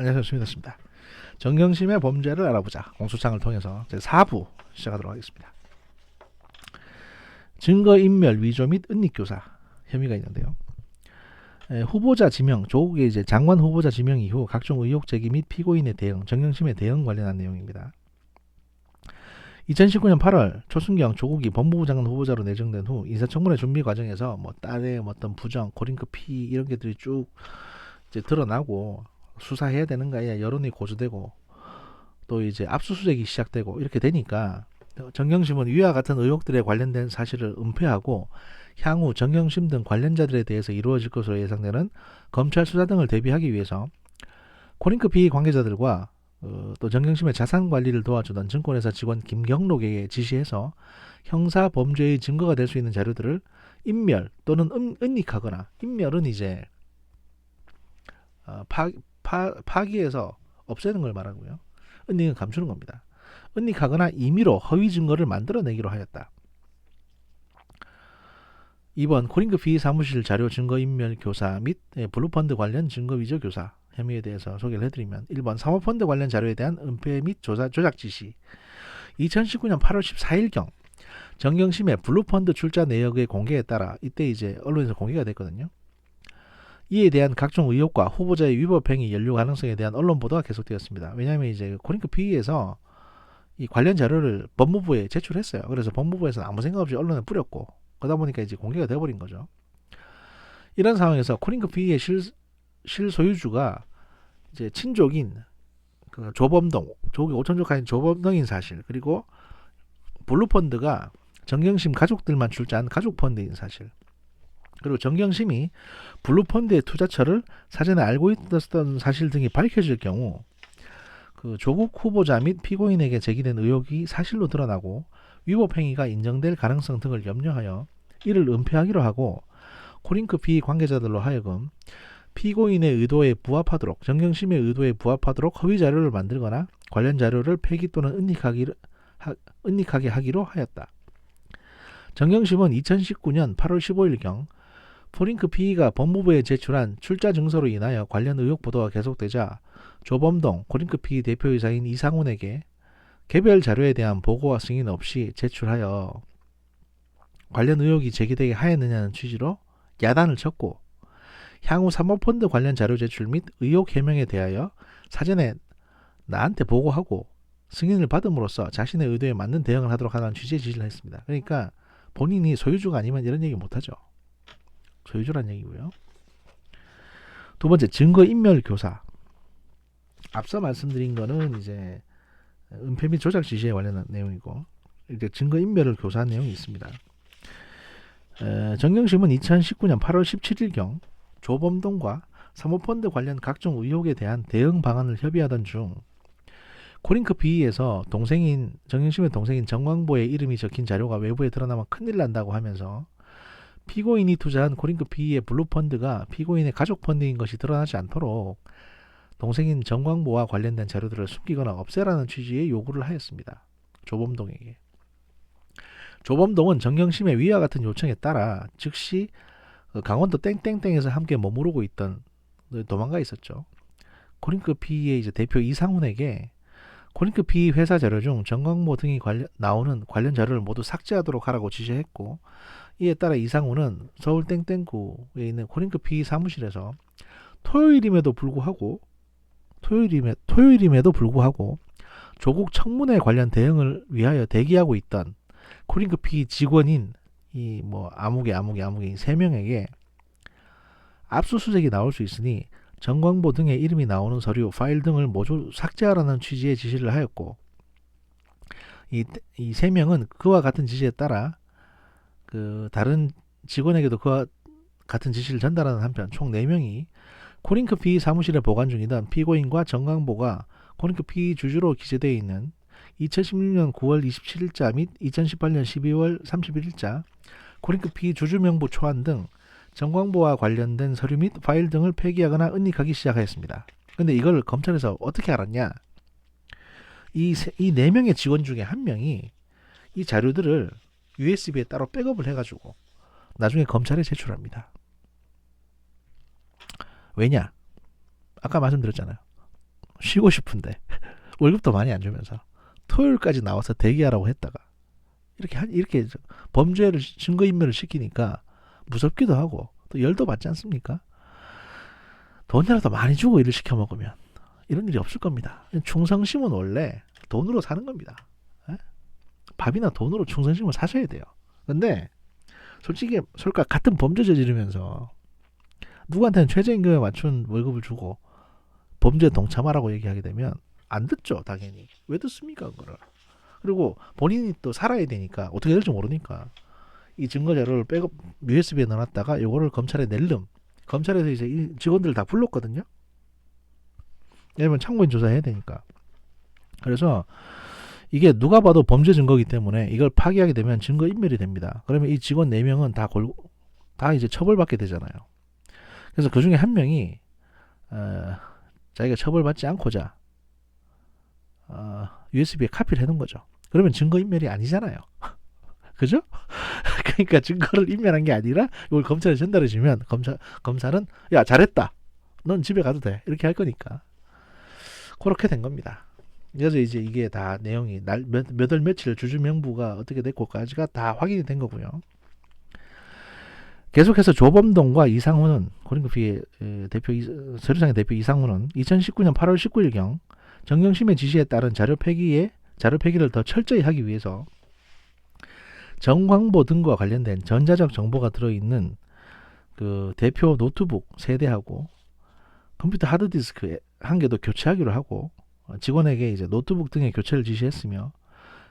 안녕하세요. 수민호입니다. 정경심의 범죄를 알아보자. 공소장을 통해서 제 4부 시작하도록 하겠습니다. 증거인멸 위조 및 은닉교사 혐의가 있는데요. 후보자 지명, 조국의 이제 장관 후보자 지명 이후 각종 의혹 제기 및 피고인의 대응, 정경심의 대응 관련한 내용입니다. 2019년 8월 초순경 조국이 법무부 장관 후보자로 내정된 후 인사청문회 준비 과정에서 뭐 딸의 어떤 부정, 고링크 피 이런 것들이 쭉 이제 드러나고 수사해야 되는가에 여론이 고조되고 또 이제 압수수색이 시작되고 이렇게 되니까 정경심은 위와 같은 의혹들에 관련된 사실을 은폐하고 향후 정경심 등 관련자들에 대해서 이루어질 것으로 예상되는 검찰 수사 등을 대비하기 위해서 코링크 피의 관계자들과 또 정경심의 자산 관리를 도와주던 증권회사 직원 김경록에게 지시해서 형사 범죄의 증거가 될 수 있는 자료들을 인멸 또는 은닉하거나, 인멸은 이제 파기해서 없애는 걸 말하고요. 은닉은 감추는 겁니다. 은닉하거나 임의로 허위 증거를 만들어내기로 하였다. 2번 코링크 피의 사무실 자료 증거인멸 교사 및 블루펀드 관련 증거 위조 교사 혐의에 대해서 소개를 해드리면, 1번 사모펀드 관련 자료에 대한 은폐 및 조작 지시. 2019년 8월 14일경 정경심의 블루펀드 출자 내역의 공개에 따라 이때 이제 언론에서 공개가 됐거든요. 이에 대한 각종 의혹과 후보자의 위법 행위 연루 가능성에 대한 언론 보도가 계속되었습니다. 왜냐하면 이제 코링크 피의에서 이 관련 자료를 법무부에 제출했어요. 그래서 법무부에서는 아무 생각 없이 언론에 뿌렸고, 그러다 보니까 이제 공개가 돼버린 거죠. 이런 상황에서 코링크 피의의 실소유주가 이제 친족인 그 조범동, 조국의 오천조카인 조범동인 사실, 그리고 블루펀드가 정경심 가족들만 출자한 가족펀드인 사실, 그리고 정경심이 블루펀드의 투자처를 사전에 알고 있었던 사실 등이 밝혀질 경우 그 조국 후보자 및 피고인에게 제기된 의혹이 사실로 드러나고 위법 행위가 인정될 가능성 등을 염려하여 이를 은폐하기로 하고, 코링크 피의 관계자들로 하여금 피고인의 의도에 부합하도록, 정경심의 의도에 부합하도록 허위 자료를 만들거나 관련 자료를 폐기 또는 은닉하게 하기로 하였다. 정경심은 2019년 8월 15일경 코링크 피의가 법무부에 제출한 출자 증서로 인하여 관련 의혹 보도가 계속되자 조범동 코링크 피의 대표이사인 이상훈에게 개별 자료에 대한 보고와 승인 없이 제출하여 관련 의혹이 제기되게 하였느냐는 취지로 야단을 쳤고, 향후 사모펀드 관련 자료 제출 및 의혹 해명에 대하여 사전에 나한테 보고하고 승인을 받음으로써 자신의 의도에 맞는 대응을 하도록 하는 취지의 지시를 했습니다. 그러니까 본인이 소유주가 아니면 이런 얘기 못하죠. 소유주란 얘기고요. 두 번째, 증거인멸 교사. 앞서 말씀드린 거는 이제 은폐 및 조작 지시에 관련한 내용이고, 이제 증거인멸을 교사한 내용이 있습니다. 정경심은 2019년 8월 17일경 조범동과 사모펀드 관련 각종 의혹에 대한 대응 방안을 협의하던 중 코링크 피의에서 정경심의 동생인 정광보의 이름이 적힌 자료가 외부에 드러나면 큰일 난다고 하면서 피고인이 투자한 코링크 피의의 블루펀드가 피고인의 가족펀드인 것이 드러나지 않도록 동생인 정광보와 관련된 자료들을 숨기거나 없애라는 취지의 요구를 하였습니다. 조범동에게. 조범동은 정경심의 위와 같은 요청에 따라 즉시 강원도 땡땡땡에서 함께 머무르고 있던, 도망가 있었죠. 코링크 피의의 이제 대표 이상훈에게 코링크 피의 회사 자료 중 정광보 등이 나오는 관련 자료를 모두 삭제하도록 하라고 지시했고, 이에 따라 이상훈은 서울 땡땡구에 있는 코링크 피의 사무실에서 토요일임에도 불구하고 조국 청문회 관련 대응을 위하여 대기하고 있던 코링크 피의 직원인 이 뭐 아무개 3명에게 압수수색이 나올 수 있으니 정광보 등의 이름이 나오는 서류, 파일 등을 모두 삭제하라는 취지의 지시를 하였고, 이 3명은 그와 같은 지시에 따라 그 다른 직원에게도 그와 같은 지시를 전달하는 한편 총 4명이 코링크 피의 사무실에 보관 중이던 피고인과 정광보가 코링크 피의 주주로 기재되어 있는 2016년 9월 27일자 및 2018년 12월 31일자 코링크 피의 주주 명부 초안 등 정광보와 관련된 서류 및 파일 등을 폐기하거나 은닉하기 시작하였습니다. 근데 이걸 검찰에서 어떻게 알았냐? 이 4명의 직원 중에 한 명이 이 자료들을 USB에 따로 백업을 해가지고 나중에 검찰에 제출합니다. 왜냐? 아까 말씀드렸잖아요. 쉬고 싶은데 월급도 많이 안 주면서 토요일까지 나와서 대기하라고 했다가 이렇게 범죄를 증거인멸을 시키니까 무섭기도 하고 또 열도 받지 않습니까? 돈이라도 많이 주고 일을 시켜 먹으면 이런 일이 없을 겁니다. 충성심은 원래 돈으로 사는 겁니다. 에? 밥이나 돈으로 충성심을 사셔야 돼요. 근데 솔직히 솔까 같은 범죄 저지르면서 누구한테는 최저임금에 맞춘 월급을 주고 범죄에 동참하라고 얘기하게 되면 안 듣죠, 당연히. 왜 듣습니까, 그거를? 그리고 본인이 또 살아야 되니까 어떻게 될지 모르니까 이 증거 자료를 백업 USB에 넣어놨다가 요거를 검찰에 낼름. 검찰에서 이제 이 직원들 다 불렀거든요. 왜냐면 참고인 조사해야 되니까. 그래서 이게 누가 봐도 범죄 증거이기 때문에 이걸 파기하게 되면 증거 인멸이 됩니다. 그러면 이 직원 4명은 다 이제 처벌받게 되잖아요. 그래서 그 중에 한 명이 자기가 처벌받지 않고자 USB에 카피를 해놓은 거죠. 그러면 증거 인멸이 아니잖아요. 그죠? 그러니까 증거를 인멸한 게 아니라 이걸 검찰에 전달해 주면 검사는 야 잘했다. 넌 집에 가도 돼. 이렇게 할 거니까. 그렇게 된 겁니다. 그래서 이제 이게 다 내용이 몇 월 며칠 주주명부가 어떻게 됐고까지가 다 확인이 된 거고요. 계속해서 조범동과 이상훈은 코링크피의 서류상의 대표 이상훈은 2019년 8월 19일경 정경심의 지시에 따른 자료 폐기를 더 철저히 하기 위해서 정광보 등과 관련된 전자적 정보가 들어있는 그 대표 노트북 3대하고 컴퓨터 하드디스크 1개도 교체하기로 하고 직원에게 이제 노트북 등의 교체를 지시했으며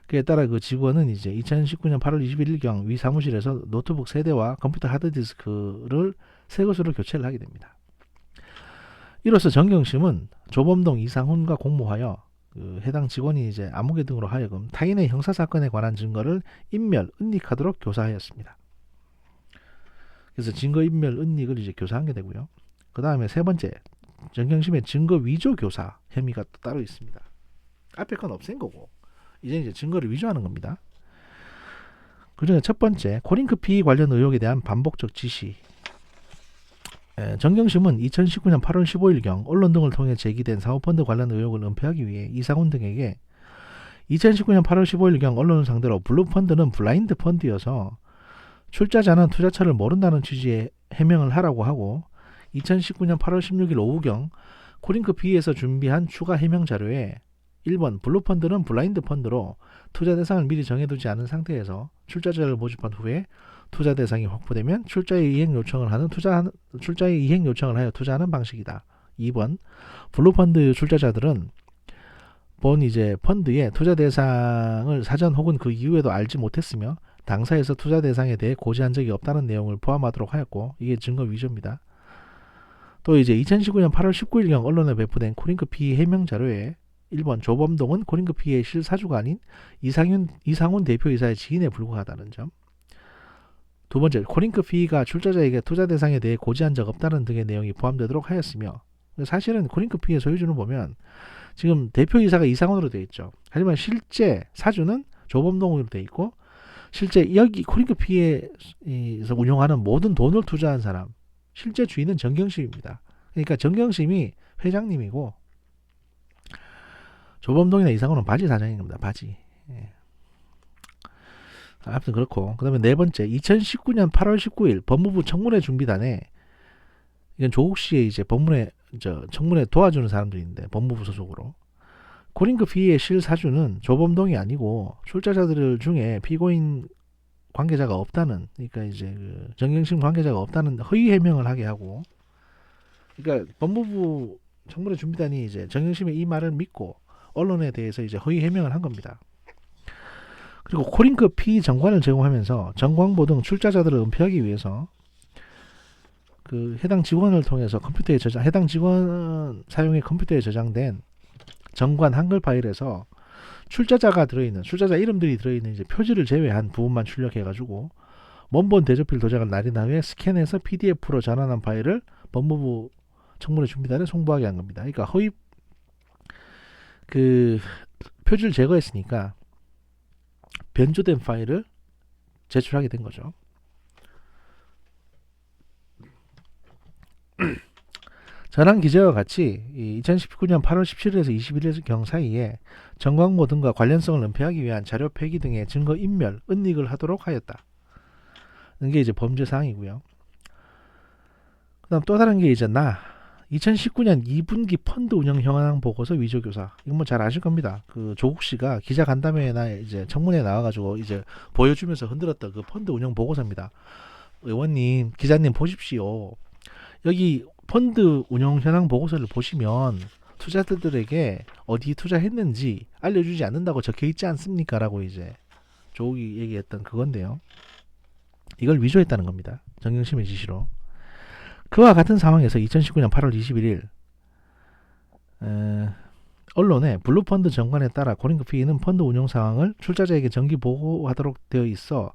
그에 따라 그 직원은 이제 2019년 8월 21일경 위 사무실에서 노트북 3대와 컴퓨터 하드디스크를 새 것으로 교체를 하게 됩니다. 이로써 정경심은 조범동 이상훈과 공모하여 그 해당 직원이 이제 아무개 등으로 하여금 타인의 형사사건에 관한 증거를 인멸, 은닉하도록 교사하였습니다. 그래서 증거 인멸, 은닉을 이제 교사한 게 되고요. 그 다음에 세 번째, 정경심의 증거 위조 교사 혐의가 또 따로 있습니다. 앞에 건 없앤 거고 이제 증거를 위조하는 겁니다. 그중에 첫 번째, 코링크피 관련 의혹에 대한 반복적 지시. 정경심은 2019년 8월 15일경 언론 등을 통해 제기된 사모펀드 관련 의혹을 은폐하기 위해 이상훈 등에게 2019년 8월 15일경 언론을 상대로 블루펀드는 블라인드 펀드여서 출자자는 투자처를 모른다는 취지의 해명을 하라고 하고 2019년 8월 16일 오후경 코링크피에서 준비한 추가 해명 자료에 1번 블루펀드는 블라인드 펀드로 투자 대상을 미리 정해두지 않은 상태에서 출자자를 모집한 후에 투자 대상이 확보되면 출자의 이행 요청을 하여 투자하는 방식이다. 2번 블루펀드 출자자들은 본 이제 펀드의 투자 대상을 사전 혹은 그 이후에도 알지 못했으며 당사에서 투자 대상에 대해 고지한 적이 없다는 내용을 포함하도록 하였고 이게 증거 위조입니다. 또 이제 2019년 8월 19일경 언론에 배포된 코링크피 해명 자료에 1번 조범동은 코링크피의 실사주가 아닌 이상훈 대표이사의 지인에 불과하다는 점. 두 번째, 코링크피가 출자자에게 투자 대상에 대해 고지한 적 없다는 등의 내용이 포함되도록 하였으며 사실은 코링크피의 소유주는 보면 지금 대표이사가 이상훈으로 되어 있죠. 하지만 실제 사주는 조범동으로 되어 있고 실제 여기 코링크피에서 운용하는 모든 돈을 투자한 사람 실제 주인은 정경심입니다. 그러니까 정경심이 회장님이고 조범동이나 이상훈은 바지 사장인 겁니다. 바지. 예. 아무튼 그렇고 그 다음에 네 번째 2019년 8월 19일 법무부 청문회 준비단에 이건 조국 씨의 이제 청문회 도와주는 사람들이 있는데 법무부 소속으로 코링크피의 실사주는 조범동이 아니고 출자자들 중에 피고인 관계자가 없다는 그러니까 이제 그 정경심 관계자가 없다는 허위 해명을 하게 하고 그러니까 법무부 청문회 준비단이 이제 정경심의 이 말을 믿고 언론에 대해서 이제 허위 해명을 한 겁니다. 그리고 코링크피 정관을 제공하면서 정광보 등 출자자들을 은폐하기 위해서 그 해당 직원을 통해서 해당 직원 사용의 컴퓨터에 저장된 정관 한글 파일에서 출자자 이름들이 들어있는 이제 표지를 제외한 부분만 출력해가지고 원본 대조필 도장을 날인 후에 스캔해서 PDF로 전환한 파일을 법무부 청문회 준비단에 송부하게 한 겁니다. 그러니까 허위 그 표지를 제거했으니까 변조된 파일을 제출하게 된 거죠. 전한 기재와 같이 2019년 8월 17일에서 21일경 사이에 정광모 등과 관련성을 은폐하기 위한 자료 폐기 등의 증거 인멸, 은닉을 하도록 하였다. 이게 이제 범죄 사항이고요. 그다음 또 다른 게 이제 2019년 2분기 펀드 운영 현황 보고서 위조 교사. 이건 뭐 잘 아실 겁니다. 그 조국 씨가 기자 간담회나 이제 청문회 나와가지고 이제 보여주면서 흔들었던 그 펀드 운영 보고서입니다. 의원님, 기자님 보십시오. 여기 펀드 운영 현황 보고서를 보시면 투자자들에게 어디 투자했는지 알려주지 않는다고 적혀 있지 않습니까? 라고 이제 조국이 얘기했던 그건데요. 이걸 위조했다는 겁니다. 정경심의 지시로. 그와 같은 상황에서 2019년 8월 21일 언론에 블루펀드 정관에 따라 고링크피는 펀드 운용 상황을 출자자에게 정기 보고하도록 되어 있어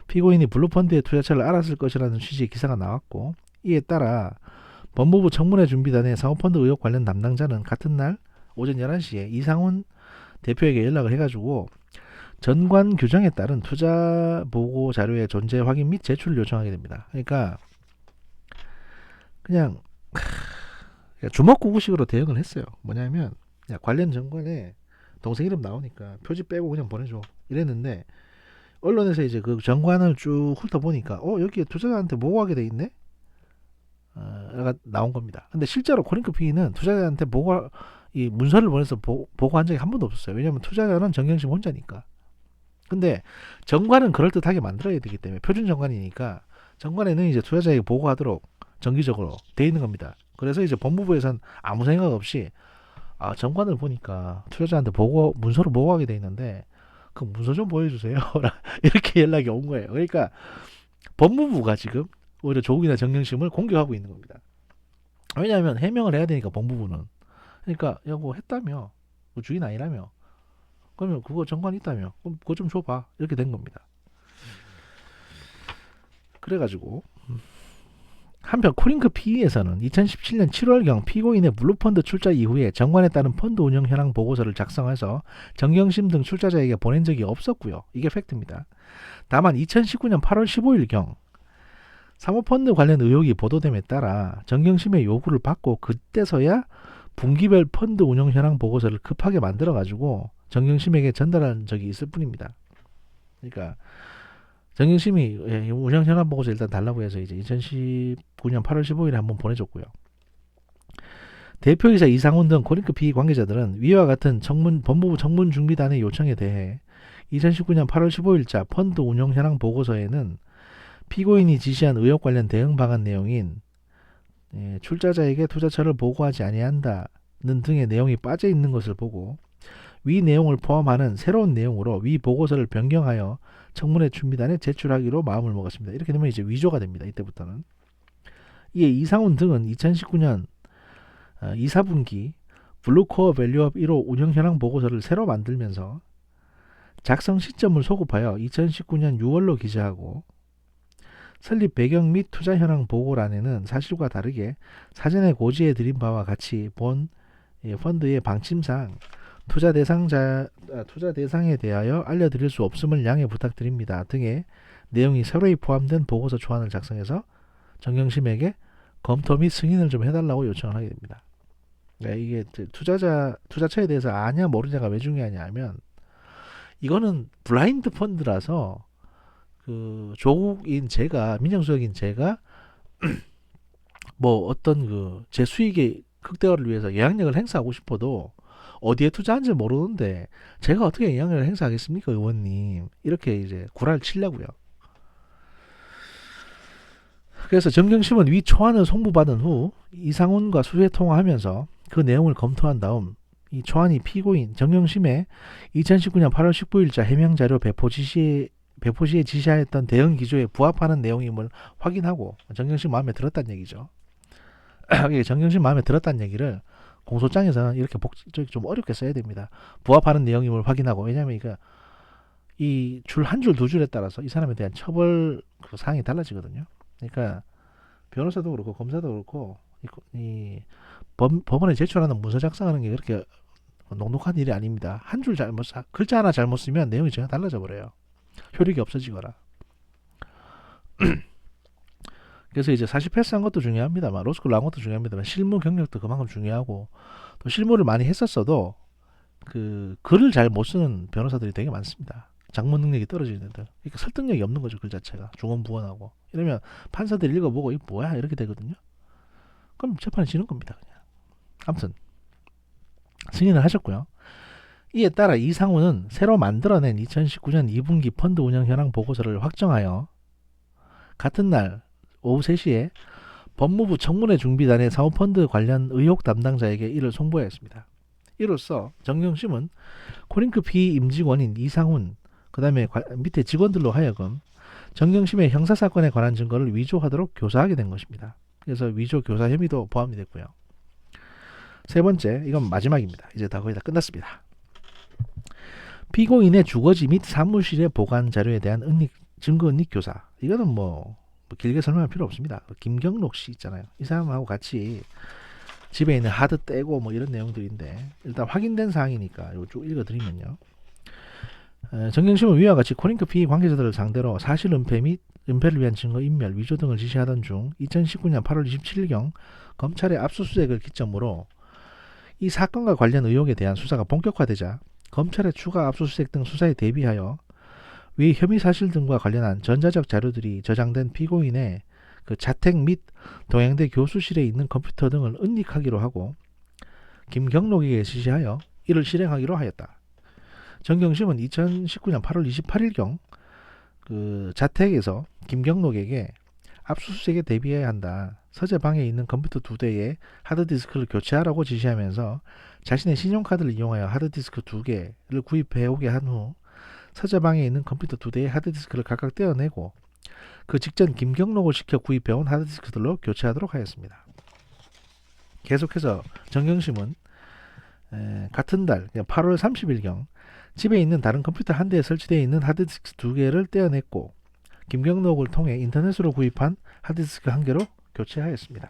피고인이 블루펀드의 투자처를 알았을 것이라는 취지의 기사가 나왔고, 이에 따라 법무부 청문회 준비단의 사모펀드 의혹 관련 담당자는 같은 날 오전 11시에 이상훈 대표에게 연락을 해가지고 전관 규정에 따른 투자 보고 자료의 존재 확인 및 제출을 요청하게 됩니다. 그러니까 그냥 주먹구구식으로 대응을 했어요. 뭐냐면 관련 정관에 동생 이름 나오니까 표지 빼고 그냥 보내줘 이랬는데, 언론에서 이제 그 정관을 쭉 훑어보니까 여기에 투자자한테 보고하게 돼 있네? 가 나온 겁니다. 근데 실제로 코링크피는 투자자한테 이 문서를 보내서 보고한 적이 한 번도 없었어요. 왜냐하면 투자자는 정경심 혼자니까. 근데 정관은 그럴듯하게 만들어야 되기 때문에, 표준 정관이니까 정관에는 이제 투자자에게 보고하도록 정기적으로 돼 있는 겁니다. 그래서 이제 법무부에서는 아무 생각 없이 정관을 보니까 투자자한테 문서로 보고하게 돼 있는데 그 문서 좀 보여주세요. 이렇게 연락이 온 거예요. 그러니까 법무부가 지금 오히려 조국이나 정경심을 공격하고 있는 겁니다. 왜냐하면 해명을 해야 되니까 법무부는. 그러니까 뭐 했다며, 뭐 주인 아니라며, 그러면 그거 정관 있다며, 그럼 그거 좀 줘봐, 이렇게 된 겁니다. 그래가지고 한편 코링크 PE에서는 2017년 7월경 피고인의 블루펀드 출자 이후에 정관에 따른 펀드 운영 현황 보고서를 작성해서 정경심 등 출자자에게 보낸 적이 없었고요. 이게 팩트입니다. 다만 2019년 8월 15일경 사모펀드 관련 의혹이 보도됨에 따라 정경심의 요구를 받고 그때서야 분기별 펀드 운영 현황 보고서를 급하게 만들어가지고 정경심에게 전달한 적이 있을 뿐입니다. 그러니까 정경심이 운영 현황 보고서 일단 달라고 해서 이제 2019년 8월 15일에 한번 보내줬고요. 대표이사 이상훈 등 코링크 PE 관계자들은 위와 같은 법무부 청문준비단의 요청에 대해 2019년 8월 15일자 펀드 운용 현황 보고서에는 피고인이 지시한 의혹 관련 대응 방안 내용인 출자자에게 투자처를 보고하지 아니한다는 등의 내용이 빠져 있는 것을 보고 위 내용을 포함하는 새로운 내용으로 위 보고서를 변경하여 청문회 준비단에 제출하기로 마음을 먹었습니다. 이렇게 되면 이제 위조가 됩니다. 이때부터는. 이에 이상훈 등은 2019년 2, 4분기 블루코어 밸류업 1호 운영 현황 보고서를 새로 만들면서 작성 시점을 소급하여 2019년 6월로 기재하고 설립 배경 및 투자 현황 보고란에는 사실과 다르게 사전에 고지해 드린 바와 같이 본 펀드의 방침상 투자 대상에 대하여 알려드릴 수 없음을 양해 부탁드립니다 등의 내용이 서로히 포함된 보고서 초안을 작성해서 정경심에게 검토 및 승인을 좀 해달라고 요청을 하게 됩니다. 그러니까 이게 투자처에 대해서 아냐 모르냐가 왜 중요하냐 하면, 이거는 블라인드 펀드라서 그 조국인 제가, 민정수석인 제가 뭐 어떤 제 수익의 극대화를 위해서 영향력을 행사하고 싶어도 어디에 투자한지 모르는데 제가 어떻게 영향력을 행사하겠습니까, 의원님? 이렇게 이제 구라를 치려고요. 그래서 정경심은 위 초안을 송부받은 후 이상훈과 수회 통화하면서 그 내용을 검토한 다음 이 초안이 피고인 정경심의 2019년 8월 19일자 해명 자료 배포 시에 지시하였던 대응 기조에 부합하는 내용임을 확인하고, 정경심 마음에 들었다는 얘기죠. 정경심 마음에 들었다는 얘기를 공소장에서는 이렇게 좀 어렵게 써야 됩니다. 부합하는 내용임을 확인하고. 왜냐하면 이 줄 한 줄 두 줄에 따라서 이 사람에 대한 처벌 사항이 달라지거든요. 그러니까 변호사도 그렇고 검사도 그렇고 이 법원에 제출하는 문서 작성하는 게 그렇게 녹록한 일이 아닙니다. 한 줄 글자 하나 잘못 쓰면 내용이 전혀 달라져 버려요. 효력이 없어지거나. 그래서 이제 사실 패스한 것도 중요합니다만, 로스쿨 나온 것도 중요합니다만, 실무 경력도 그만큼 중요하고, 또 실무를 많이 했었어도 그 글을 잘 못 쓰는 변호사들이 되게 많습니다. 작문 능력이 떨어지는 애들. 그러니까 설득력이 없는 거죠, 글 자체가. 중언부언하고. 이러면 판사들이 읽어보고 이게 뭐야 이렇게 되거든요. 그럼 재판에 지는 겁니다, 그냥. 아무튼 승인을 하셨고요. 이에 따라 이상우는 새로 만들어낸 2019년 2분기 펀드 운영 현황 보고서를 확정하여 같은 날 오후 3시에 법무부 청문회 준비단의 사모펀드 관련 의혹 담당자에게 이를 송부하였습니다. 이로써 정경심은 코링크 PE 임직원인 이상훈, 그 다음에 밑에 직원들로 하여금 정경심의 형사사건에 관한 증거를 위조하도록 교사하게 된 것입니다. 그래서 위조 교사 혐의도 포함이 됐고요. 세 번째, 이건 마지막입니다. 이제 다 거의 다 끝났습니다. 피고인의 주거지 및 사무실의 보관 자료에 대한 증거 은닉 교사. 이거는 뭐 길게 설명할 필요 없습니다. 김경록 씨 있잖아요. 이 사람하고 같이 집에 있는 하드 떼고 뭐 이런 내용들인데, 일단 확인된 사항이니까 이거 쭉 읽어드리면요. 정경심은 위와 같이 코링크 PE 관계자들을 상대로 사실 은폐 및 은폐를 위한 증거 인멸, 위조 등을 지시하던 중 2019년 8월 27일경 검찰의 압수수색을 기점으로 이 사건과 관련 의혹에 대한 수사가 본격화되자 검찰의 추가 압수수색 등 수사에 대비하여 위 혐의 사실 등과 관련한 전자적 자료들이 저장된 피고인의 그 자택 및 동양대 교수실에 있는 컴퓨터 등을 은닉하기로 하고 김경록에게 지시하여 이를 실행하기로 하였다. 정경심은 2019년 8월 28일경 그 자택에서 김경록에게 압수수색에 대비해야 한다. 서재방에 있는 컴퓨터 2대의 하드디스크를 교체하라고 지시하면서 자신의 신용카드를 이용하여 하드디스크 2개를 구입해 오게 한 후 서재방에 있는 컴퓨터 2대의 하드디스크를 각각 떼어내고 그 직전 김경록을 시켜 구입해온 하드디스크들로 교체하도록 하였습니다. 계속해서 정경심은 같은 달 8월 30일경 집에 있는 다른 컴퓨터 한 대에 설치되어 있는 하드디스크 2개를 떼어냈고 김경록을 통해 인터넷으로 구입한 하드디스크 1개로 교체하였습니다.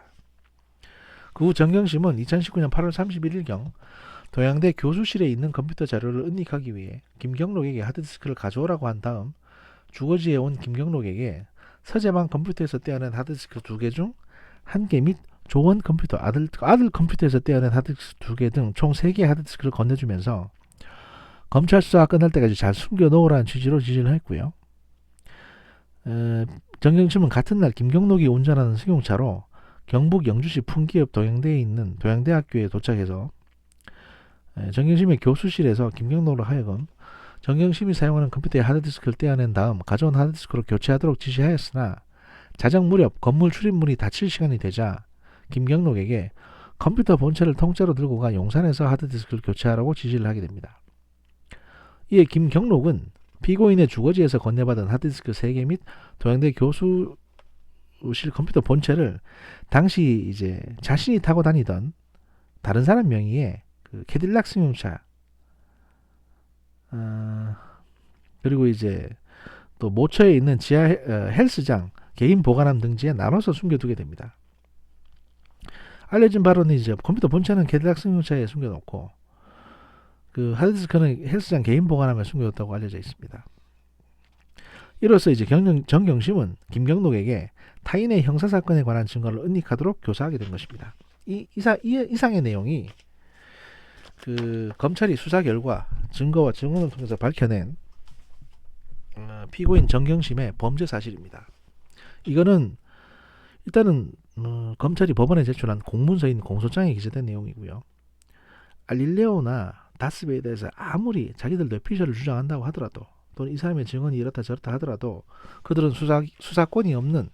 그 후 정경심은 2019년 8월 31일경 동양대 교수실에 있는 컴퓨터 자료를 은닉하기 위해 김경록에게 하드디스크를 가져오라고 한 다음 주거지에 온 김경록에게 서재방 컴퓨터에서 떼어낸 하드디스크 2개 중 1개 및 조원 컴퓨터, 아들 컴퓨터에서 떼어낸 하드디스크 2개 등 총 3개의 하드디스크를 건네주면서 검찰 수사가 끝날 때까지 잘 숨겨 놓으라는 취지로 지시를 했고요. 정경심은 같은 날 김경록이 운전하는 승용차로 경북 영주시 풍기읍 동양대에 있는 동양대학교에 도착해서 정경심의 교수실에서 김경록으로 하여금 정경심이 사용하는 컴퓨터의 하드디스크를 떼어낸 다음 가져온 하드디스크로 교체하도록 지시하였으나 자정 무렵 건물 출입문이 닫힐 시간이 되자 김경록에게 컴퓨터 본체를 통째로 들고 가 용산에서 하드디스크를 교체하라고 지시를 하게 됩니다. 이에 김경록은 피고인의 주거지에서 건네받은 하드디스크 3개 및 동양대 교수실 컴퓨터 본체를 당시 이제 자신이 타고 다니던 다른 사람 명의의 그 캐딜락 승용차, 그리고 이제 또 모처에 있는 지하 헬스장, 개인 보관함 등지에 나눠서 숨겨두게 됩니다. 알려진 바로는 이제 컴퓨터 본체는 캐딜락 승용차에 숨겨놓고 그 하드디스크는 헬스장 개인 보관함에 숨겨뒀다고 알려져 있습니다. 이로써 이제 정경심은 김경록에게 타인의 형사사건에 관한 증거를 은닉하도록 교사하게 된 것입니다. 이 이상의 내용이 그 검찰이 수사 결과 증거와 증언을 통해서 밝혀낸 피고인 정경심의 범죄 사실입니다. 이거는 일단은 검찰이 법원에 제출한 공문서인 공소장에 기재된 내용이고요. 알릴레오나 다스베에 대해서 아무리 자기들 뇌피셜을 주장한다고 하더라도 또는 이 사람의 증언이 이렇다 저렇다 하더라도 그들은 수사권이 없는,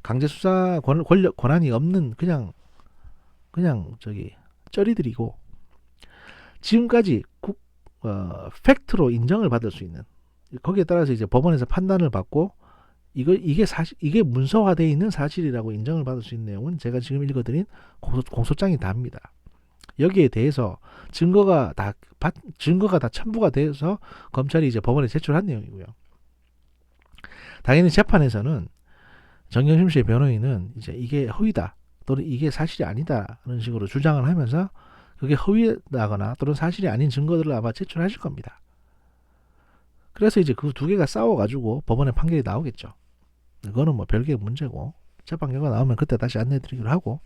강제 수사 권한이 없는 그냥 저기 쩌리들이고, 지금까지 팩트로 인정을 받을 수 있는, 거기에 따라서 이제 법원에서 판단을 받고 이게 문서화되어 있는 사실이라고 인정을 받을 수 있는 내용은 제가 지금 읽어드린 공소장이 답니다. 여기에 대해서 증거가 다 첨부가 돼서 검찰이 이제 법원에 제출한 내용이고요. 당연히 재판에서는 정경심 씨의 변호인은 이제 이게 허위다 또는 이게 사실이 아니다라는 식으로 주장을 하면서 그게 허위다거나 또는 사실이 아닌 증거들을 아마 제출하실 겁니다. 그래서 이제 그 두 개가 싸워가지고 법원에 판결이 나오겠죠. 그거는 뭐 별개의 문제고, 재판 결과 나오면 그때 다시 안내드리기로 하고,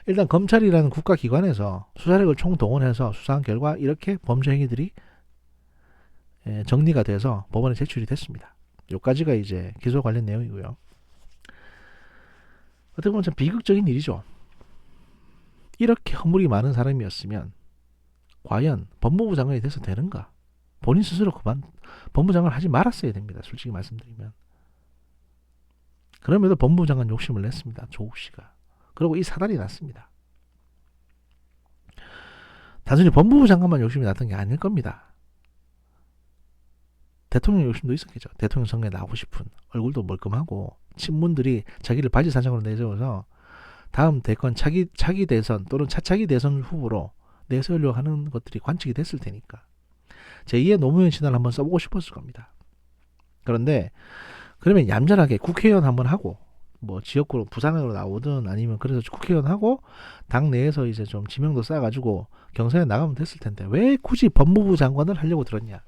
일단 검찰이라는 국가기관에서 수사력을 총동원해서 수사한 결과 이렇게 범죄 행위들이 정리가 돼서 법원에 제출이 됐습니다. 여기까지가 이제 기소 관련 내용이고요. 어떻게 보면 참 비극적인 일이죠. 이렇게 허물이 많은 사람이었으면 과연 법무부 장관이 돼서 되는가? 본인 스스로 그만 법무부 장관을 하지 말았어야 됩니다. 솔직히 말씀드리면. 그럼에도 법무부 장관 욕심을 냈습니다. 조국 씨가. 그리고 이 사단이 났습니다. 단순히 법무부 장관만 욕심이 났던 게 아닐 겁니다. 대통령 욕심도 있었겠죠. 대통령 선거에 나오고 싶은, 얼굴도 멀끔하고 친문들이 자기를 바지사장으로 내세워서 다음 대권 차기 대선 또는 차차기 대선 후보로 내세우려고 하는 것들이 관측이 됐을 테니까 제2의 노무현 신화를 한번 써보고 싶었을 겁니다. 그런데 그러면 얌전하게 국회의원 한번 하고 뭐 지역구로 부산으로 나오든 아니면 그래서 국회의원 하고 당 내에서 이제 좀 지명도 쌓아가지고 경선에 나가면 됐을 텐데 왜 굳이 법무부 장관을 하려고 들었냐?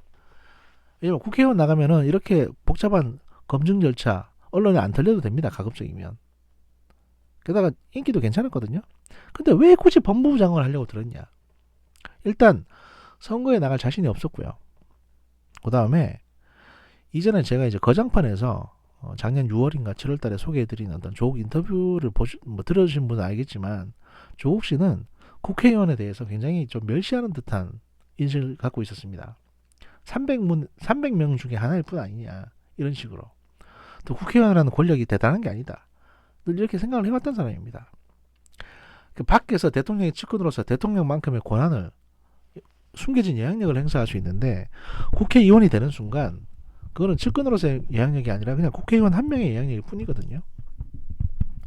왜냐면 국회의원 나가면은 이렇게 복잡한 검증 절차 언론에 안 털려도 됩니다. 가급적이면. 게다가 인기도 괜찮았거든요. 근데 왜 굳이 법무부 장관을 하려고 들었냐? 일단 선거에 나갈 자신이 없었고요. 그 다음에 이전에 제가 이제 거장판에서 작년 6월인가 7월달에 소개해드린 어떤 조국 인터뷰를 들어주신 분은 알겠지만 조국 씨는 국회의원에 대해서 굉장히 좀 멸시하는 듯한 인식을 갖고 있었습니다. 300명 중에 하나일 뿐 아니냐 이런 식으로. 또 국회의원이라는 권력이 대단한 게 아니다. 늘 이렇게 생각을 해왔던 사람입니다. 그 밖에서 대통령의 측근으로서 대통령만큼의 권한을 숨겨진 영향력을 행사할 수 있는데 국회의원이 되는 순간 그거는 측근으로서의 영향력이 아니라 그냥 국회의원 한 명의 영향력일 뿐이거든요.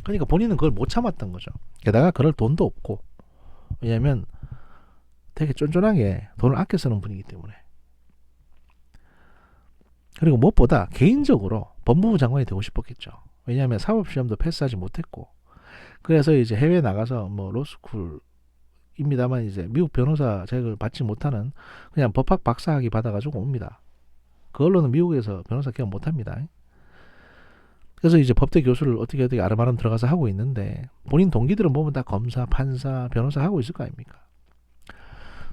그러니까 본인은 그걸 못 참았던 거죠. 게다가 그럴 돈도 없고 왜냐하면 되게 쫀쫀하게 돈을 아껴 쓰는 분이기 때문에. 그리고 무엇보다 개인적으로 법무부 장관이 되고 싶었겠죠. 왜냐하면 사법시험도 패스하지 못했고 그래서 이제 해외 나가서 뭐 로스쿨입니다만 이제 미국 변호사 자격을 받지 못하는 그냥 법학 박사학위 받아가지고 옵니다. 그걸로는 미국에서 변호사 기업 못합니다. 그래서 이제 법대 교수를 어떻게 아름아름 들어가서 하고 있는데 본인 동기들은 보면 다 검사, 판사, 변호사 하고 있을 거 아닙니까?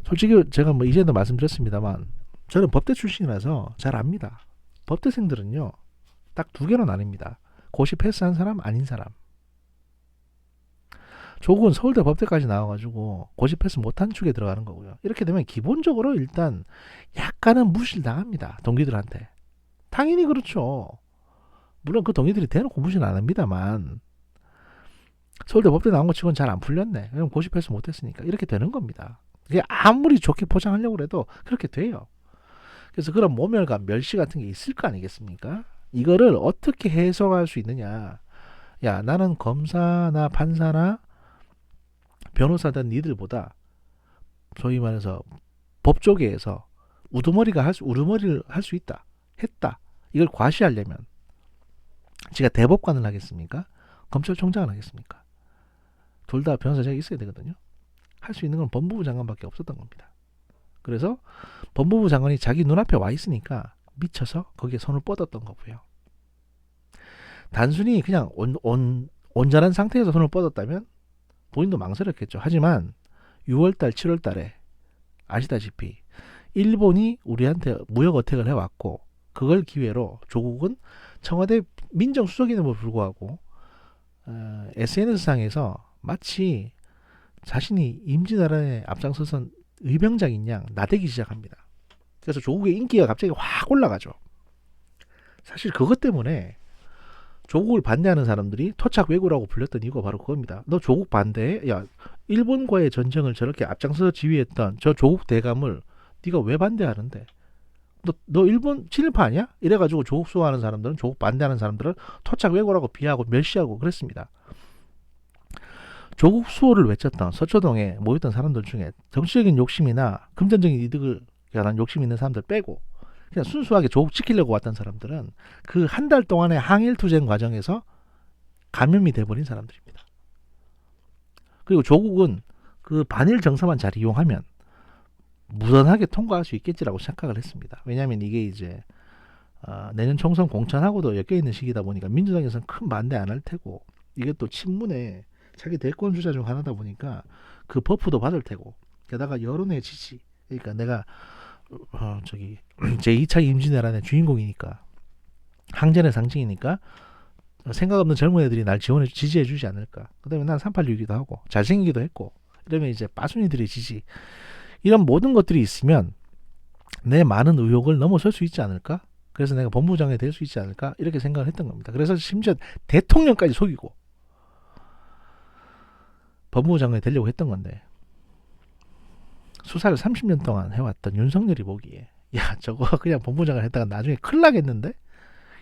솔직히 제가 뭐 이전에도 말씀드렸습니다만 저는 법대 출신이라서 잘 압니다. 법대생들은요 딱 두 개로 나뉩니다. 고시 패스한 사람, 아닌 사람. 조국은 서울대 법대까지 나와가지고 고시 패스 못한 축에 들어가는 거고요. 이렇게 되면 기본적으로 일단 약간은 무시를 당합니다. 동기들한테. 당연히 그렇죠. 물론 그 동기들이 대놓고 무시는 안 합니다만 서울대 법대 나온 거 치고는 잘 안 풀렸네. 그럼 고시 패스 못했으니까 이렇게 되는 겁니다. 그게 아무리 좋게 포장하려고 해도 그렇게 돼요. 그래서 그런 모멸감, 멸시 같은 게 있을 거 아니겠습니까? 이거를 어떻게 해석할 수 있느냐? 야, 나는 검사나 판사나 변호사든 니들보다 소위 말해서 법조계에서 우두머리를 할 수 있다. 했다. 이걸 과시하려면 제가 대법관을 하겠습니까? 검찰총장을 하겠습니까? 둘 다 변호사 자격이 있어야 되거든요. 할 수 있는 건 법무부 장관밖에 없었던 겁니다. 그래서 법무부 장관이 자기 눈앞에 와 있으니까 미쳐서 거기에 손을 뻗었던 거고요. 단순히 그냥 온전한 상태에서 손을 뻗었다면 본인도 망설였겠죠. 하지만 6월달, 7월달에 아시다시피 일본이 우리한테 무역 어택을 해왔고 그걸 기회로 조국은 청와대 민정수석임에도 불구하고 SNS상에서 마치 자신이 임진왜란에 앞장서선 의병장인 양 나대기 시작합니다. 그래서 조국의 인기가 갑자기 확 올라가죠. 사실 그것 때문에 조국을 반대하는 사람들이 토착 왜구라고 불렸던 이유가 바로 그겁니다. 너 조국 반대해? 야, 일본과의 전쟁을 저렇게 앞장서 지휘했던 저 조국 대감을 네가 왜 반대하는데? 너 일본 친일파 아니야? 이래가지고 조국 수호하는 사람들은 조국 반대하는 사람들은 토착 왜구라고 비하하고 멸시하고 그랬습니다. 조국 수호를 외쳤던 서초동에 모였던 사람들 중에 정치적인 욕심이나 금전적인 이득을 위한 욕심 있는 사람들 빼고 그냥 순수하게 조국 지키려고 왔던 사람들은 그 한 달 동안의 항일투쟁 과정에서 감염이 돼버린 사람들입니다. 그리고 조국은 그 반일 정서만 잘 이용하면 무난하게 통과할 수 있겠지라고 생각을 했습니다. 왜냐하면 이게 이제 내년 총선 공천하고도 엮여있는 시기다 보니까 민주당에서는 큰 반대 안 할 테고 이게 또 친문에 자기 대권 주자 중 하나다 보니까 그 버프도 받을 테고, 게다가 여론의 지지, 그러니까 내가 저기 제2차 임진왜란의 주인공이니까, 항전의 상징이니까 생각 없는 젊은 애들이 날 지지해 주지 않을까. 그다음에 난 386이기도 하고 잘생기기도 했고, 이러면 이제 빠순이들의 지지, 이런 모든 것들이 있으면 내 많은 의혹을 넘어설 수 있지 않을까. 그래서 내가 법무장관이 될 수 있지 않을까, 이렇게 생각을 했던 겁니다. 그래서 심지어 대통령까지 속이고 법무장관이 되려고 했던 건데, 수사를 30년 동안 해왔던 윤석열이 보기에 야 저거 그냥 법무장관 했다가 나중에 큰일 나겠는데,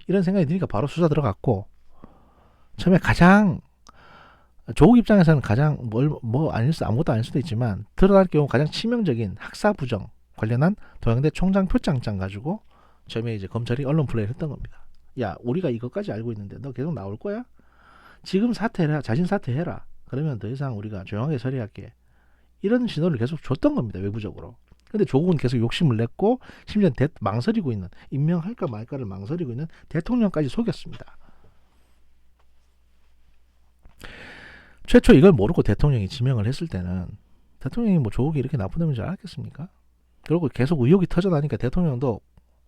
이런 생각이 드니까 바로 수사 들어갔고, 처음에 가장 조국 입장에서는 가장 아무것도 아닐 수도 있지만 드러날 경우 가장 치명적인 학사 부정 관련한 동양대 총장 표창장 가지고 처음에 이제 검찰이 언론 플레이를 했던 겁니다. 야 우리가 이것까지 알고 있는데 너 계속 나올 거야? 지금 사퇴해라, 자진 사퇴해라. 그러면 더 이상 우리가 조용하게 처리할게. 이런 신호를 계속 줬던 겁니다, 외부적으로. 근데 조국은 계속 욕심을 냈고, 심지어 망설이고 있는, 임명할까 말까를 망설이고 있는 대통령까지 속였습니다. 최초 이걸 모르고 대통령이 지명을 했을 때는 대통령이 뭐 조국이 이렇게 나쁜 놈인 줄 알았겠습니까? 그리고 계속 의혹이 터져나니까 대통령도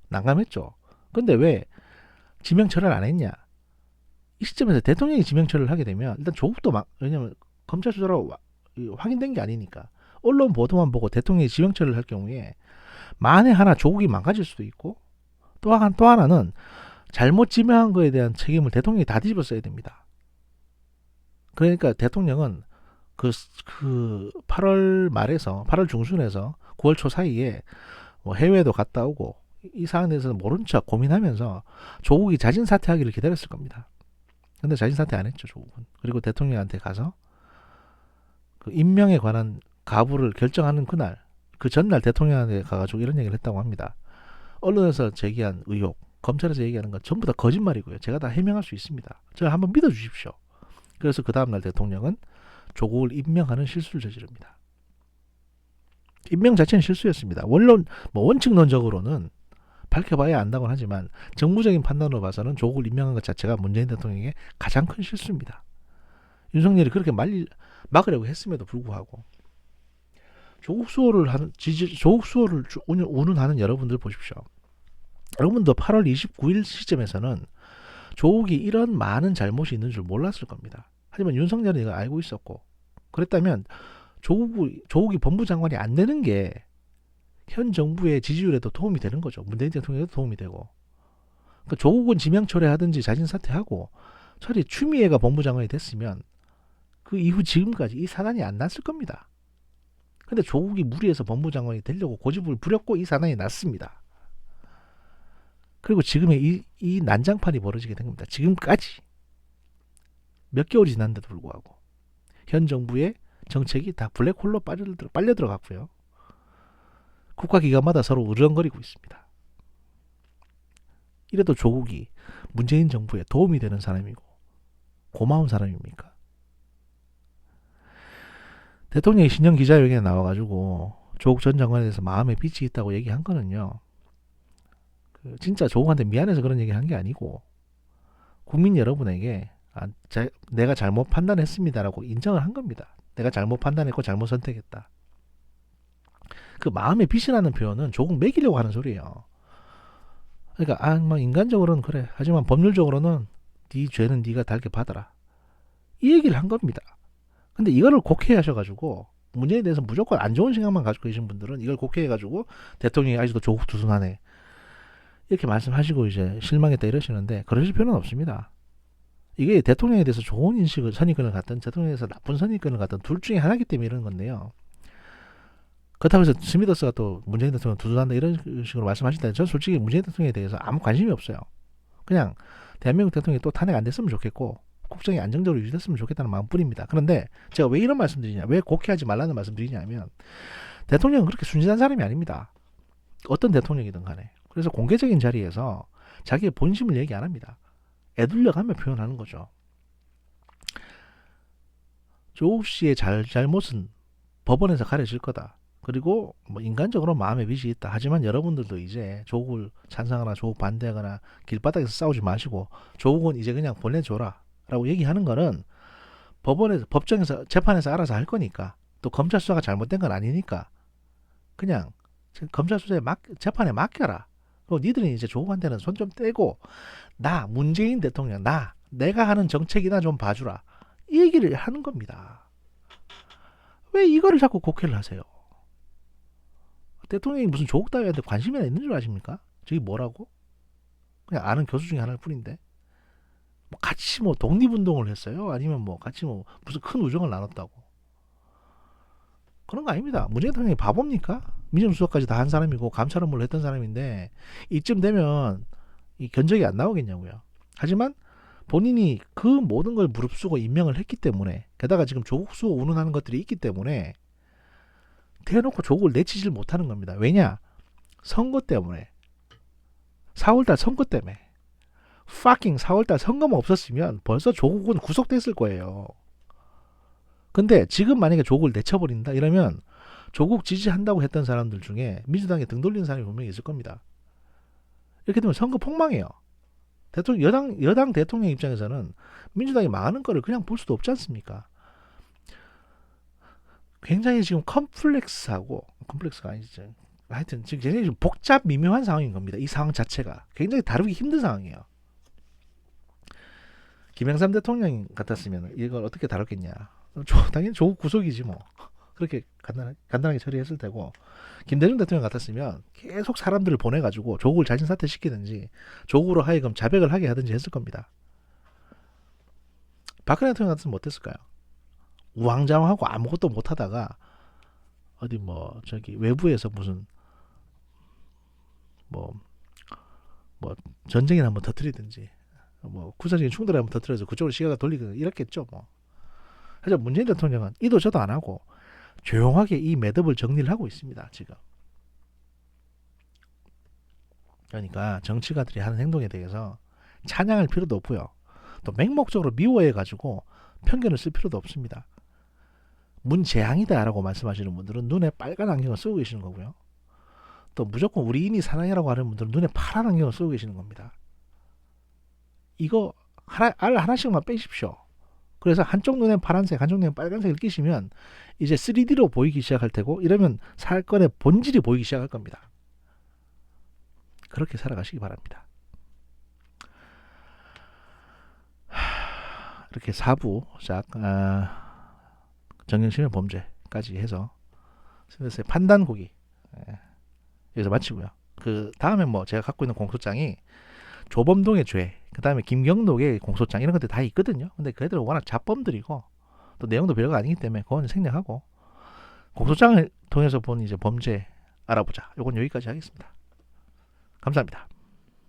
난감했죠. 근데 왜 지명 처리를 안 했냐? 이 시점에서 대통령이 지명 처리를 하게 되면 일단 조국도 왜냐면 검찰 수사로 확인된 게 아니니까 언론 보도만 보고 대통령이 지명 처리를 할 경우에 만에 하나 조국이 망가질 수도 있고, 또 하나는 잘못 지명한 거에 대한 책임을 대통령이 다 뒤집어 써야 됩니다. 그러니까 대통령은 그 8월 말에서 8월 중순에서 9월 초 사이에 뭐 해외도 갔다 오고 이 사안에 대해서는 모른 척 고민하면서 조국이 자진 사퇴하기를 기다렸을 겁니다. 근데 자진 사퇴 안 했죠, 조국은. 그리고 대통령한테 가서 그 임명에 관한 가부를 결정하는 그날, 그 전날 대통령한테 가가지고 이런 얘기를 했다고 합니다. 언론에서 제기한 의혹, 검찰에서 얘기하는 건 전부 다 거짓말이고요. 제가 다 해명할 수 있습니다. 저 한번 믿어주십시오. 그래서 그 다음날 대통령은 조국을 임명하는 실수를 저지릅니다. 임명 자체는 실수였습니다. 물론 뭐 원칙론적으로는 밝혀봐야 안다고 하지만 정무적인 판단으로 봐서는 조국을 임명한 것 자체가 문재인 대통령의 가장 큰 실수입니다. 윤석열이 그렇게 막으려고 했음에도 불구하고 조국 수호를 운운하는 여러분들 보십시오. 여러분도 8월 29일 시점에서는 조국이 이런 많은 잘못이 있는 줄 몰랐을 겁니다. 하지만 윤석열은 이걸 알고 있었고, 그랬다면 조국이 법무장관이 안 되는 게 현 정부의 지지율에도 도움이 되는 거죠. 문재인 대통령에도 도움이 되고. 그러니까 조국은 지명 철회하든지 자진 사퇴하고 차라리 추미애가 법무장관이 됐으면 그 이후 지금까지 이 사단이 안 났을 겁니다. 근데 조국이 무리해서 법무장관이 되려고 고집을 부렸고 이 사단이 났습니다. 그리고 지금의 이 난장판이 벌어지게 된 겁니다. 지금까지 몇 개월이 지났는데도 불구하고 현 정부의 정책이 다 블랙홀로 빨려 들어갔고요. 국가기관마다 서로 으르렁거리고 있습니다. 이래도 조국이 문재인 정부에 도움이 되는 사람이고 고마운 사람입니까? 대통령이 신년 기자회견에 나와가지고 조국 전 장관에 대해서 마음에 빚이 있다고 얘기한 거는요, 진짜 조국한테 미안해서 그런 얘기 한 게 아니고 국민 여러분에게 내가 잘못 판단했습니다라고 인정을 한 겁니다. 내가 잘못 판단했고 잘못 선택했다. 그 마음에 빚이라는 표현은 조국 매기려고 하는 소리예요. 그러니까 뭐 인간적으로는 그래, 하지만 법률적으로는 네 죄는 네가 달게 받아라, 이 얘기를 한 겁니다. 근데 이거를 곡해하셔가지고 문제에 대해서 무조건 안 좋은 생각만 가지고 계신 분들은 이걸 곡해해가지고 대통령이 아직도 조국 두둔하네 이렇게 말씀하시고 이제 실망했다 이러시는데, 그러실 필요는 없습니다. 이게 대통령에 대해서 좋은 인식을, 선입견을 갖든 대통령에 대해서 나쁜 선입견을 갖든 둘 중에 하나이기 때문에 이런 건데요. 그렇다고 해서 스미더스가 또 문재인 대통령 두둔한다 이런 식으로 말씀하신다면 저는 솔직히 문재인 대통령에 대해서 아무 관심이 없어요. 그냥 대한민국 대통령이 또 탄핵 안 됐으면 좋겠고 국정이 안정적으로 유지됐으면 좋겠다는 마음뿐입니다. 그런데 제가 왜 이런 말씀드리냐, 왜 곡해하지 말라는 말씀드리냐면 대통령은 그렇게 순진한 사람이 아닙니다. 어떤 대통령이든 간에. 그래서 공개적인 자리에서 자기의 본심을 얘기 안 합니다. 애둘려가며 표현하는 거죠. 조국 씨의 잘못은 법원에서 가려질 거다. 그리고 뭐 인간적으로 마음에 빚이 있다. 하지만 여러분들도 이제 조국을 찬성하거나 조국 반대하거나 길바닥에서 싸우지 마시고 조국은 이제 그냥 보내줘라 라고 얘기하는 거는 법정에서 재판에서 알아서 할 거니까, 또 검찰 수사가 잘못된 건 아니니까 그냥 검찰 수사에 재판에 맡겨라. 그리고 니들은 이제 조국한테는 손 좀 떼고 문재인 대통령 내가 하는 정책이나 좀 봐주라, 이 얘기를 하는 겁니다. 왜 이거를 자꾸 곡해를 하세요? 대통령이 무슨 조국 따위한테 관심이나 있는 줄 아십니까? 저기 뭐라고? 그냥 아는 교수 중에 하나일 뿐인데, 같이 독립운동을 했어요? 아니면 같이 무슨 큰 우정을 나눴다고? 그런 거 아닙니다. 문재인 대통령이 바보입니까? 민정수석까지 다 한 사람이고 감찰 업무를 했던 사람인데 이쯤 되면 이 견적이 안 나오겠냐고요. 하지만 본인이 그 모든 걸 무릅쓰고 임명을 했기 때문에, 게다가 지금 조국 수호 운운하는 것들이 있기 때문에 대놓고 조국을 내치질 못하는 겁니다. 왜냐? 선거 때문에. 4월달 선거 때문에. fucking 4월달 선거만 없었으면 벌써 조국은 구속됐을 거예요. 근데 지금 만약에 조국을 내쳐버린다 이러면 조국 지지한다고 했던 사람들 중에 민주당에 등 돌리는 사람이 분명히 있을 겁니다. 이렇게 되면 선거 폭망해요. 여당 대통령 입장에서는 민주당이 망하는 거를 그냥 볼 수도 없지 않습니까? 굉장히 지금 컴플렉스가 아니죠. 하여튼 지금 굉장히 복잡 미묘한 상황인 겁니다. 이 상황 자체가 굉장히 다루기 힘든 상황이에요. 김영삼 대통령 같았으면 이걸 어떻게 다뤘겠냐. 당연히 조국 구속이지 뭐. 그렇게 간단하게 처리했을 테고, 김대중 대통령 같았으면 계속 사람들을 보내가지고 조국을 자진 사퇴시키든지 조국으로 하여금 자백을 하게 하든지 했을 겁니다. 박근혜 대통령 같았으면 어땠을까요? 우왕좌왕하고 아무것도 못하다가 어디 외부에서 무슨 전쟁이나 한번 터뜨리든지 구사적인 충돌을 한번 터뜨려서 그쪽으로 시각을 돌리든 이랬겠죠 뭐. 하지만 문재인 대통령은 이도 저도 안 하고 조용하게 이 매듭을 정리를 하고 있습니다 지금. 그러니까 정치가들이 하는 행동에 대해서 찬양할 필요도 없고요, 또 맹목적으로 미워해가지고 편견을 쓸 필요도 없습니다. 문재앙이다라고 말씀하시는 분들은 눈에 빨간 안경을 쓰고 계시는 거고요, 또 무조건 우리 인이 사랑이라고 하는 분들은 눈에 파란 안경을 쓰고 계시는 겁니다. 이거 알 하나씩만 빼십시오. 그래서 한쪽 눈에 파란색, 한쪽 눈에 빨간색을 끼시면 이제 3D로 보이기 시작할 테고, 이러면 사건의 본질이 보이기 시작할 겁니다. 그렇게 살아가시기 바랍니다. 이렇게 4부 정경심의 범죄까지 해서 스미스의 판단고기 여기서 마치고요. 그 다음에 제가 갖고 있는 공소장이 조범동의 죄, 그 다음에 김경록의 공소장, 이런 것들 다 있거든요. 근데 그 애들은 워낙 잡범들이고 또 내용도 별거 아니기 때문에 그건 생략하고 공소장을 통해서 본 이제 범죄 알아보자. 요건 여기까지 하겠습니다. 감사합니다.